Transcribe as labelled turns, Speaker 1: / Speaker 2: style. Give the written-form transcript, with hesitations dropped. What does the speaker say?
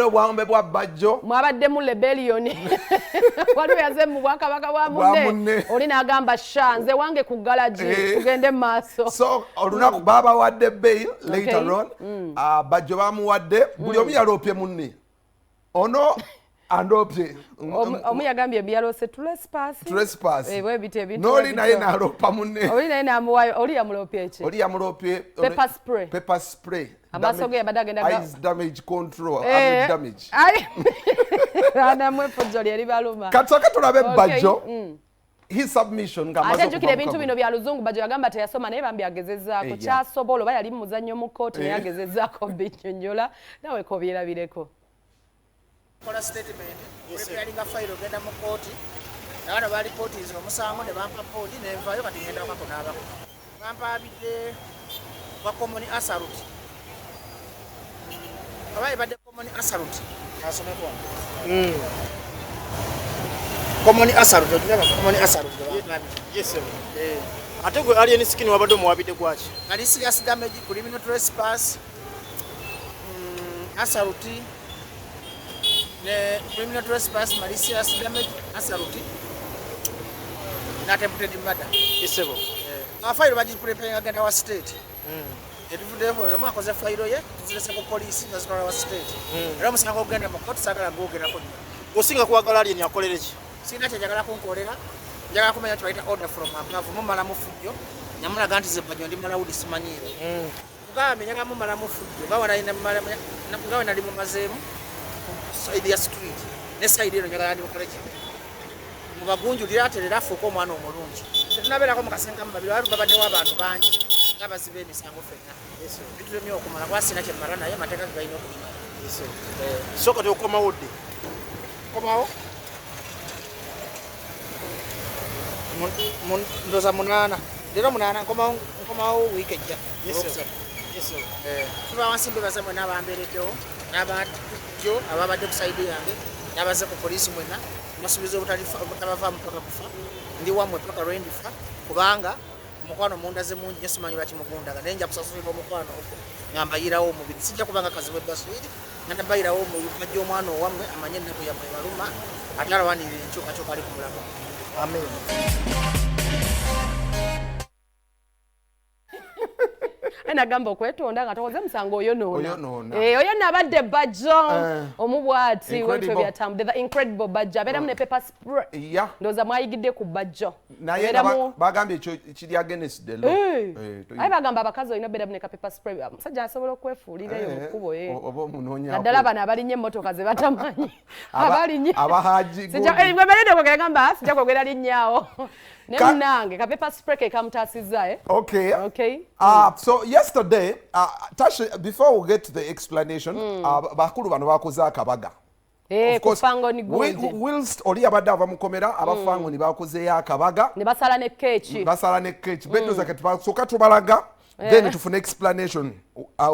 Speaker 1: obwambe bwa Bajjo
Speaker 2: mwabadde mu rebellion waliwo yaze mu bwakabaka bwa munne oli n'agamba shanze wange ku garage tugende maaso
Speaker 1: so olunaku baba wadde bail later on Bajjo bamuwadde buli omu yaloopye munne ono andopye
Speaker 2: omu yagambye byalose trespass bwe bite
Speaker 1: noli naye n'aloopa munne
Speaker 2: oli naye n'amuwayo oli yamuloopye eki
Speaker 1: oli yamulopye pepper spray
Speaker 2: amaaso ge yabadde agenda
Speaker 1: eyes damage control average damage
Speaker 2: ana mwefujjo lyeri baluma
Speaker 1: kataka tulabe Bajjo his submission
Speaker 2: ate jjukira ebintu bino bya luzungu Bajjo yagamba teyasoma naye bambi agezezaako kyasobola oba yali mu muzannyo mu kooti naye agezezaako binnyonnyola nawe ko byerabireko
Speaker 3: kola statement preparing a file ogenda mu kooti n'abana bali kooti omusango ne bampa poodi nenvayo kati ngenda kwako n'abako bampa abidde kwa common assault abaye badde common assault asomeko common assault ogiraba common assault
Speaker 4: yes sir ate gwe alien skin wabadde muwabidde gwaki
Speaker 3: ali serious damage criminal trespass assault ne criminal trespass malicious damage assault na attempted murder
Speaker 4: isebo
Speaker 3: file baji preparing agenda wa state edivudemo no makoze file ye tuzilese ko police nazikola wa state era musango ogenda mu court sagala ngogera ko
Speaker 4: osinga kwagala alien yakolere ki
Speaker 3: sina kyajagala kunkolera njagala kumenya twaita order from above mumala mufujjo nyamula ganti ze Bajjo ndi malawudi simanyiire ngambe nyaga mumala mufujjo bawana ina mumala ngawe nali mu mazemu side ya street ne side eno nyagala ndi college mu bagunjulira aterera afuuka omwana omulungi tetunabeerako mu kasenga mu babiri wali babaddewo abantu bangi ng'abazibe emisango ffenna bitulemye okumala kwasina kyemmala naye amateeka ge balina okumala
Speaker 4: so kati okomawo dde
Speaker 3: komawo ndoza munaana leero munaana nkomawo wiiki ejja tuba wansi mbebaza mwena abambeereddewo n'abajjo ababadde ku saidi yange n'abaze ku poliisi mwena masuubiza obutabavaamu paka kufa ndi wammwe paka lwe ndifa kubanga omukwano mundaze mungi nyo simanyi lwaki mugundaga naye nja kusasulibwa omukwano ogwo nga mbayirawo omubiri sijja kubanga kazi bwebaswiri nga nabayirawo omubiri omwana owammwe amanye ennaku yammwe ebaluma ate alawanirira enkyukakyuka ali ku mulamu amen
Speaker 2: enagamba okwetonda nga tokoze musango oyo oyo nabadde Bajjo omubwati wetwe byatambude the incredible Bajjo abeeramu ne pepper spray ndowooza mwayigidde ku Bajjo
Speaker 1: naye bagambye ekyo kiri against the law
Speaker 2: aye bagamba abakazi olina beeramu ne ka pepper spray omusajja asobola okwefuulirayo mu kkubo
Speaker 1: oba omunoonyako
Speaker 2: naddala bano abalinnye emmotoka ze batamanyi abalinnye
Speaker 1: abahaji
Speaker 2: gwemerede kwogera gamba sijja kwogera linnyaawo ne munange ka pepper spray ke kamutaasizza
Speaker 1: okay so yesterday Tasha, before we get to the explanation bakulu bano bakoze akabaga whilst oli abadde ava mukomera abafango ni bakozeyo akabaga
Speaker 2: ne basala ne keeki
Speaker 1: betuza kati basooka tubalaga then tufune explanation